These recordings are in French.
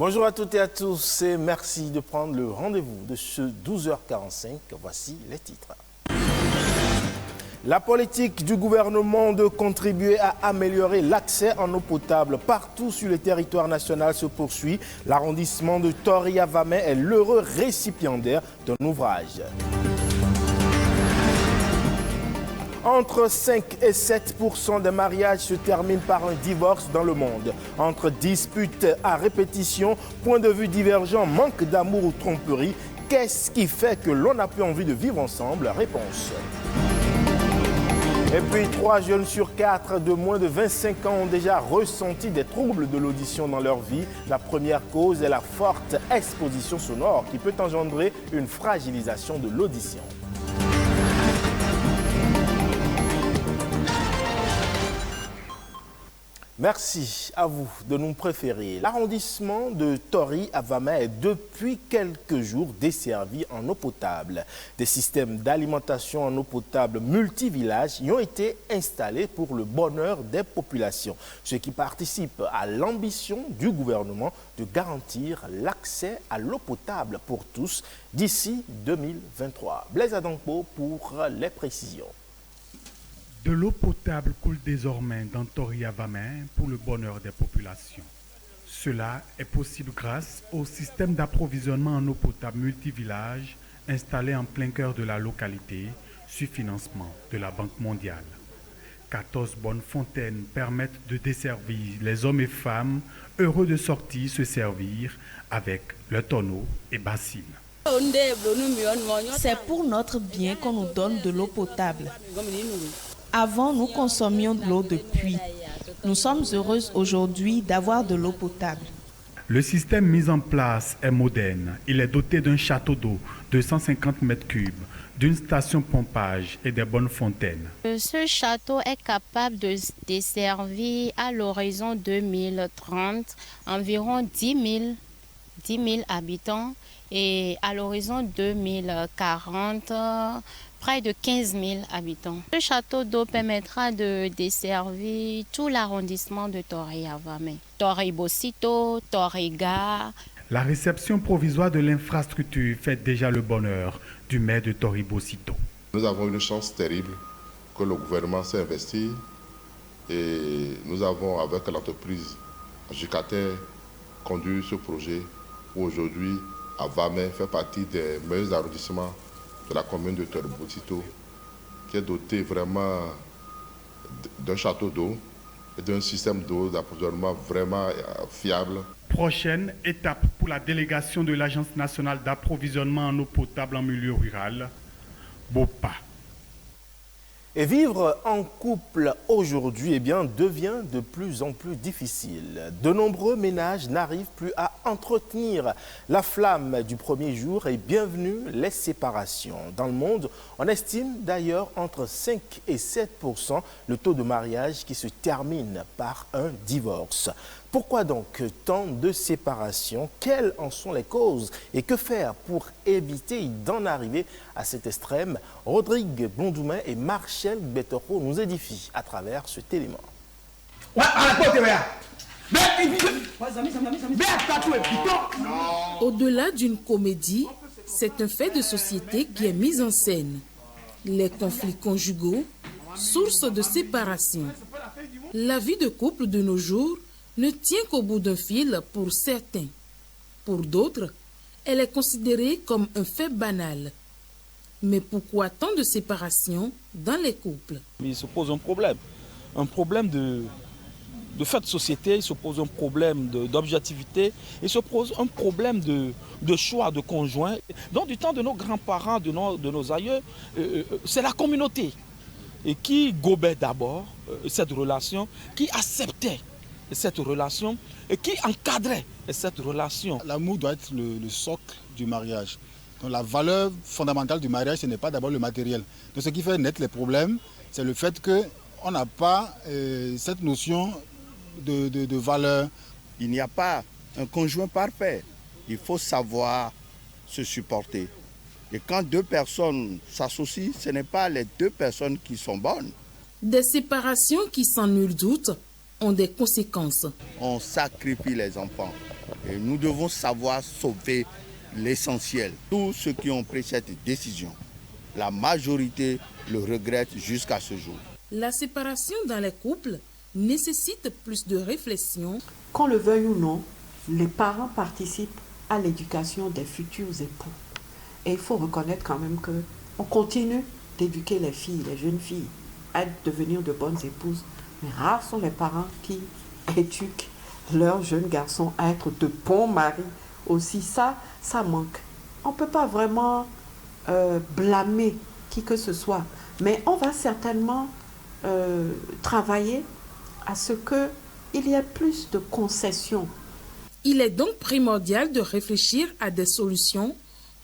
Bonjour à toutes et à tous et merci de prendre le rendez-vous de ce 12h45. Voici les titres. La politique du gouvernement de contribuer à améliorer l'accès en eau potable partout sur le territoire national se poursuit. L'arrondissement de Tori-Avamay est l'heureux récipiendaire d'un ouvrage. Entre 5 et 7% des mariages se terminent par un divorce dans le monde. Entre disputes à répétition, points de vue divergents, manque d'amour ou tromperie, qu'est-ce qui fait que l'on n'a plus envie de vivre ensemble? Réponse. Et puis, 3 jeunes sur 4 de moins de 25 ans ont déjà ressenti des troubles de l'audition dans leur vie. La première cause est la forte exposition sonore qui peut engendrer une fragilisation de l'audition. Merci à vous de nous préférer. L'arrondissement de Tori-Avamay est depuis quelques jours desservi en eau potable. Des systèmes d'alimentation en eau potable multivillages y ont été installés pour le bonheur des populations, ce qui participe à l'ambition du gouvernement de garantir l'accès à l'eau potable pour tous d'ici 2023. Blaise Adampo pour les précisions. De l'eau potable coule désormais dans Tori-Avamay pour le bonheur des populations. Cela est possible grâce au système d'approvisionnement en eau potable multivillage installé en plein cœur de la localité sur financement de la Banque mondiale. 14 bonnes fontaines permettent de desservir les hommes et femmes heureux de sortir se servir avec le tonneau et bassine. C'est pour notre bien qu'on nous donne de l'eau potable. Avant, nous consommions de l'eau de puits. Nous sommes heureuses aujourd'hui d'avoir de l'eau potable. Le système mis en place est moderne. Il est doté d'un château d'eau de 150 mètres cubes, d'une station pompage et des bonnes fontaines. Ce château est capable de desservir à l'horizon 2030 environ 10 000 habitants et à l'horizon 2040 près de 15 000 habitants. Le château d'eau permettra de desservir tout l'arrondissement de Tori-Avamay, Tori-Bosito, Tori-Gare. La réception provisoire de l'infrastructure fait déjà le bonheur du maire de Tori-Bosito. Nous avons une chance terrible que le gouvernement s'est investi et nous avons avec l'entreprise Jucater conduit ce projet où aujourd'hui Avamay fait partie des meilleurs arrondissements de la commune de Tori-Bosito, qui est doté vraiment d'un château d'eau et d'un système d'eau d'approvisionnement vraiment fiable. Prochaine étape pour la délégation de l'Agence nationale d'approvisionnement en eau potable en milieu rural, BOPA. Et vivre en couple aujourd'hui devient de plus en plus difficile. De nombreux ménages n'arrivent plus à entretenir la flamme du premier jour et bienvenue les séparations. Dans le monde, on estime d'ailleurs entre 5 et 7% le taux de mariage qui se termine par un divorce. Pourquoi donc tant de séparations? Quelles en sont les causes? Et que faire pour éviter d'en arriver à cet extrême? Rodrigue Blondoumet et Marcel Betoro nous édifient à travers cet élément. Au-delà d'une comédie, c'est un fait de société qui est mis en scène. Les conflits conjugaux, source de séparation. La vie de couple de nos jours ne tient qu'au bout d'un fil pour certains. Pour d'autres, elle est considérée comme un fait banal. Mais pourquoi tant de séparation dans les couples? Il se pose un problème de fait de société, il se pose un problème d'objectivité, il se pose un problème de choix de conjoint. Donc du temps de nos grands-parents, de nos aïeux, c'est la communauté et qui gobait d'abord cette relation, qui acceptait cette relation et qui encadrait cette relation. L'amour doit être le socle du mariage. Donc la valeur fondamentale du mariage, ce n'est pas d'abord le matériel. Donc ce qui fait naître les problèmes, c'est le fait qu'on n'a pas cette notion de valeur. Il n'y a pas un conjoint parfait. Il faut savoir se supporter. Et quand deux personnes s'associent, ce n'est pas les deux personnes qui sont bonnes. Des séparations qui, sans nul doute, ont des conséquences. On sacrifie les enfants. Et nous devons savoir sauver l'essentiel. Tous ceux qui ont pris cette décision, la majorité le regrette jusqu'à ce jour. La séparation dans les couples nécessite plus de réflexion. Qu'on le veuille ou non, les parents participent à l'éducation des futurs époux. Et il faut reconnaître quand même qu'on continue d'éduquer les filles, les jeunes filles, à devenir de bonnes épouses. Mais rares sont les parents qui éduquent leurs jeunes garçons à être de bons maris. Aussi, ça manque. On ne peut pas vraiment blâmer qui que ce soit. Mais on va certainement travailler à ce qu'il y ait plus de concessions. Il est donc primordial de réfléchir à des solutions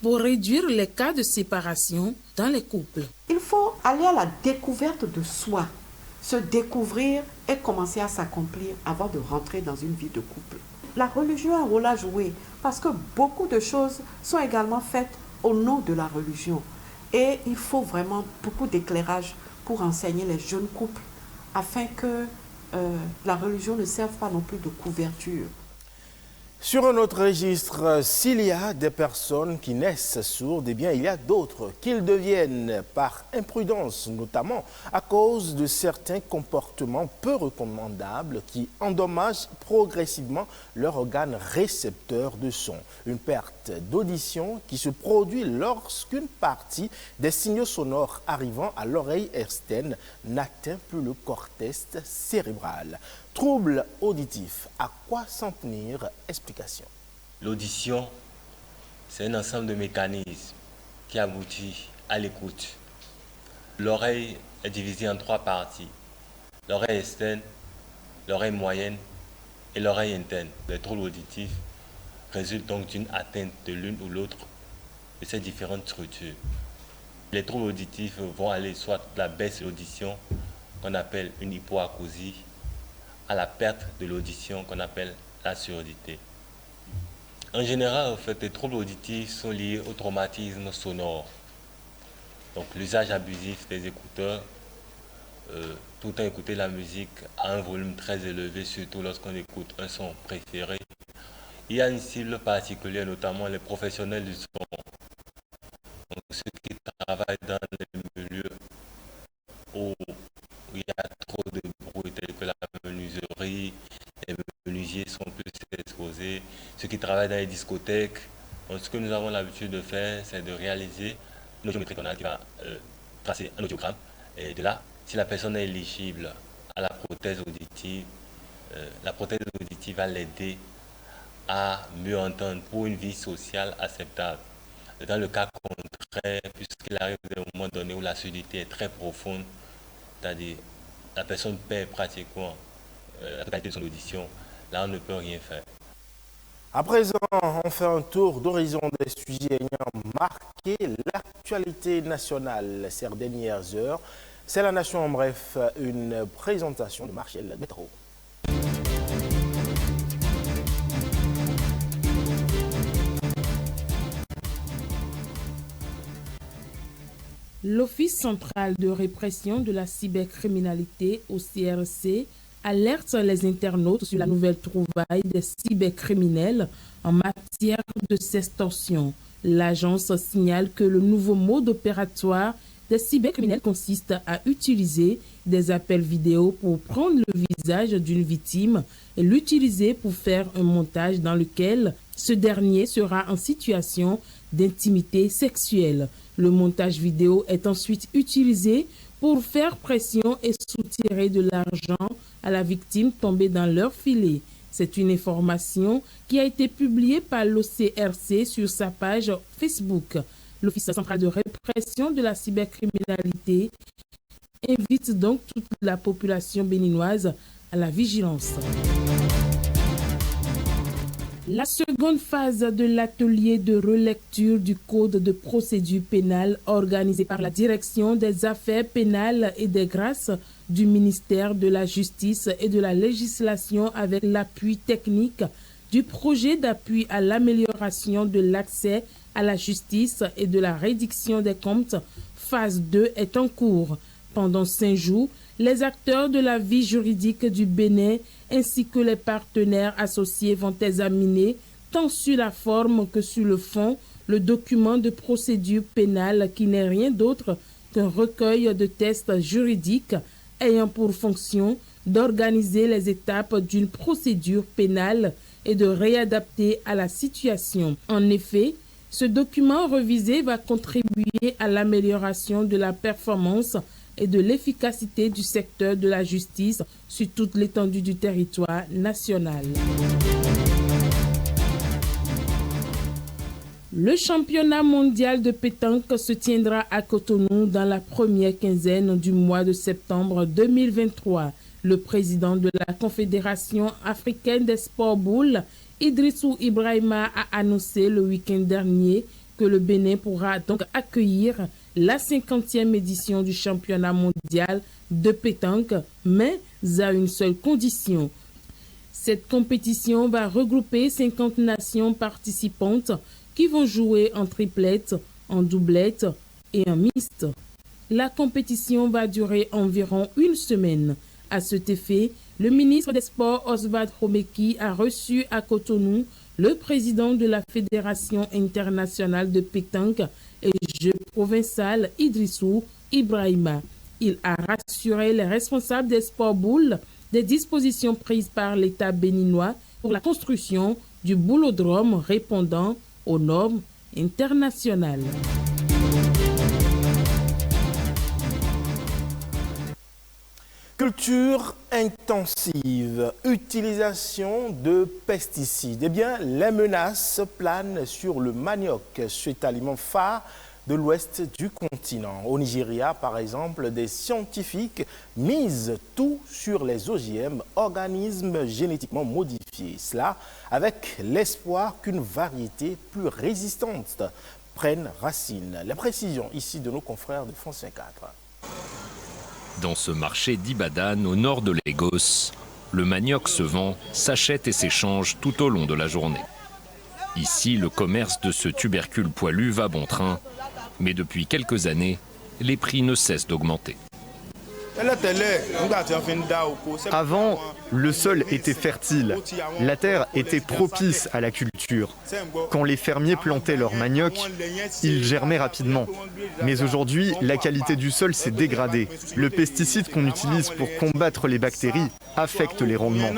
pour réduire les cas de séparation dans les couples. Il faut aller à la découverte de soi, se découvrir et commencer à s'accomplir avant de rentrer dans une vie de couple. La religion a un rôle à jouer parce que beaucoup de choses sont également faites au nom de la religion. Et il faut vraiment beaucoup d'éclairage pour enseigner les jeunes couples afin que la religion ne serve pas non plus de couverture. Sur un autre registre, s'il y a des personnes qui naissent sourdes, eh bien, il y a d'autres qu'ils deviennent par imprudence, notamment à cause de certains comportements peu recommandables qui endommagent progressivement leur organe récepteur de son. Une perte d'audition qui se produit lorsqu'une partie des signaux sonores arrivant à l'oreille externe n'atteint plus le cortex cérébral. Trouble auditif, à quoi s'en tenir? Explication. L'audition, c'est un ensemble de mécanismes qui aboutit à l'écoute. L'oreille est divisée en 3 parties. L'oreille externe, l'oreille moyenne et l'oreille interne. Les troubles auditifs résultent donc d'une atteinte de l'une ou l'autre de ces différentes structures. Les troubles auditifs vont aller soit de la baisse de l'audition, qu'on appelle une hypoacousie, à la perte de l'audition qu'on appelle la surdité. En général, en fait, les troubles auditifs sont liés au traumatisme sonore. Donc l'usage abusif des écouteurs, tout le temps écouter la musique à un volume très élevé, surtout lorsqu'on écoute un son préféré. Il y a une cible particulière, notamment les professionnels du son. Donc ceux qui travaillent dans les milieux où il y a trop de bruit, tel que la menuiserie, les menuisiers sont plus exposés, ceux qui travaillent dans les discothèques. Donc, ce que nous avons l'habitude de faire, c'est de réaliser une audiométrie tonale qui va tracer un audiogramme. Et de là, si la personne est éligible à la prothèse auditive va l'aider à mieux entendre pour une vie sociale acceptable. Dans le cas contraire, puisqu'il arrive à un moment donné où la surdité est très profonde, c'est-à-dire la personne perd pratiquement la totalité de son audition, là on ne peut rien faire. À présent, on fait un tour d'horizon des sujets ayant marqué l'actualité nationale ces dernières heures. C'est La Nation en bref, une présentation de Martial Métro. L'Office central de répression de la cybercriminalité au CRC alerte les internautes sur la nouvelle trouvaille des cybercriminels en matière de sextorsion. L'agence signale que le nouveau mode opératoire des cybercriminels consiste à utiliser des appels vidéo pour prendre le visage d'une victime et l'utiliser pour faire un montage dans lequel ce dernier sera en situation d'intimité sexuelle. Le montage vidéo est ensuite utilisé pour faire pression et soutirer de l'argent à la victime tombée dans leur filet. C'est une information qui a été publiée par l'OCRC sur sa page Facebook. L'Office central de répression de la cybercriminalité invite donc toute la population béninoise à la vigilance. La seconde phase de l'atelier de relecture du Code de procédure pénale organisé par la Direction des affaires pénales et des grâces du ministère de la Justice et de la législation avec l'appui technique du projet d'appui à l'amélioration de l'accès à la justice et de la réduction des comptes, phase 2 est en cours. Pendant 5 jours, les acteurs de la vie juridique du Bénin ainsi que les partenaires associés vont examiner tant sur la forme que sur le fond, le document de procédure pénale qui n'est rien d'autre qu'un recueil de tests juridiques ayant pour fonction d'organiser les étapes d'une procédure pénale et de réadapter à la situation. En effet, ce document revisé va contribuer à l'amélioration de la performance et de l'efficacité du secteur de la justice sur toute l'étendue du territoire national. Le championnat mondial de pétanque se tiendra à Cotonou dans la première quinzaine du mois de septembre 2023. Le président de la Confédération africaine des sports boules, Idrissou Ibrahima, a annoncé le week-end dernier que le Bénin pourra donc accueillir la 50e édition du championnat mondial de pétanque, mais à une seule condition. Cette compétition va regrouper 50 nations participantes qui vont jouer en triplette, en doublette et en mixte. La compétition va durer environ une semaine. À cet effet, le ministre des Sports Oswald Romeki a reçu à Cotonou le président de la Fédération internationale de pétanque et jeux provincial Idrissou Ibrahima. Il a rassuré les responsables des sports boules des dispositions prises par l'État béninois pour la construction du boulodrome répondant aux normes internationales. Culture intensive, utilisation de pesticides. Eh bien, les menaces planent sur le manioc, cet aliment phare de l'ouest du continent. Au Nigeria, par exemple, des scientifiques misent tout sur les OGM, organismes génétiquement modifiés. Cela avec l'espoir qu'une variété plus résistante prenne racine. Les précisions ici de nos confrères de France 24. Dans ce marché d'Ibadan, au nord de Lagos, le manioc se vend, s'achète et s'échange tout au long de la journée. Ici, le commerce de ce tubercule poilu va bon train, mais depuis quelques années, les prix ne cessent d'augmenter. Avant, le sol était fertile, la terre était propice à la culture. Quand les fermiers plantaient leur manioc, il germait rapidement. Mais aujourd'hui, la qualité du sol s'est dégradée. Le pesticide qu'on utilise pour combattre les bactéries affecte les rendements.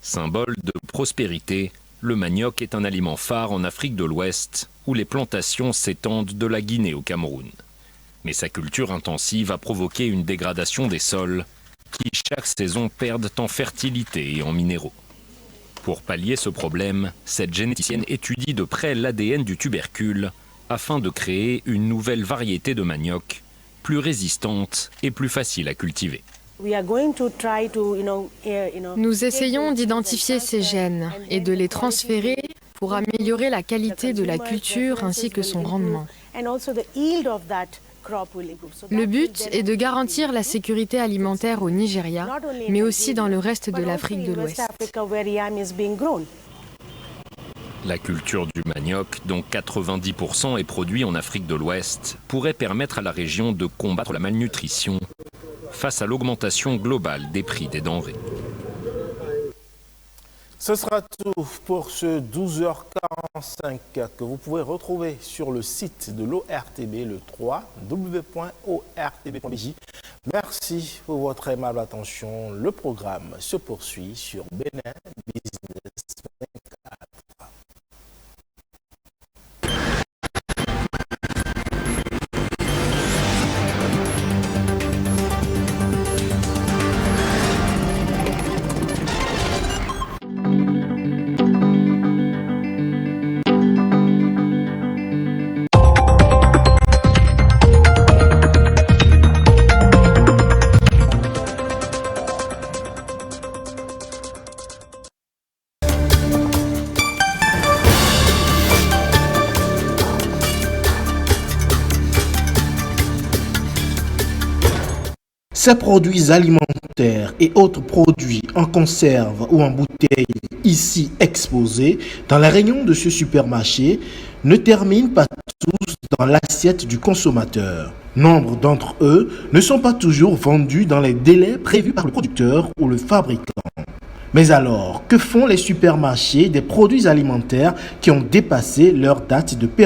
Symbole de prospérité, le manioc est un aliment phare en Afrique de l'Ouest, où les plantations s'étendent de la Guinée au Cameroun. Mais sa culture intensive a provoqué une dégradation des sols qui chaque saison perdent en fertilité et en minéraux. Pour pallier ce problème, cette généticienne étudie de près l'ADN du tubercule afin de créer une nouvelle variété de manioc, plus résistante et plus facile à cultiver. Nous essayons d'identifier ces gènes et de les transférer pour améliorer la qualité de la culture ainsi que son rendement. Le but est de garantir la sécurité alimentaire au Nigeria, mais aussi dans le reste de l'Afrique de l'Ouest. La culture du manioc, dont 90% est produit en Afrique de l'Ouest, pourrait permettre à la région de combattre la malnutrition face à l'augmentation globale des prix des denrées. Ce sera tout pour ce 12h45 que vous pouvez retrouver sur le site de l'ORTB, le www.ortb.bj. Merci pour votre aimable attention. Le programme se poursuit sur Bénin Business 24. Ces produits alimentaires et autres produits en conserve ou en bouteille ici exposés dans la rayon de ce supermarché ne terminent pas tous dans l'assiette du consommateur. Nombre d'entre eux ne sont pas toujours vendus dans les délais prévus par le producteur ou le fabricant. Mais alors, que font les supermarchés des produits alimentaires qui ont dépassé leur date de péremption ?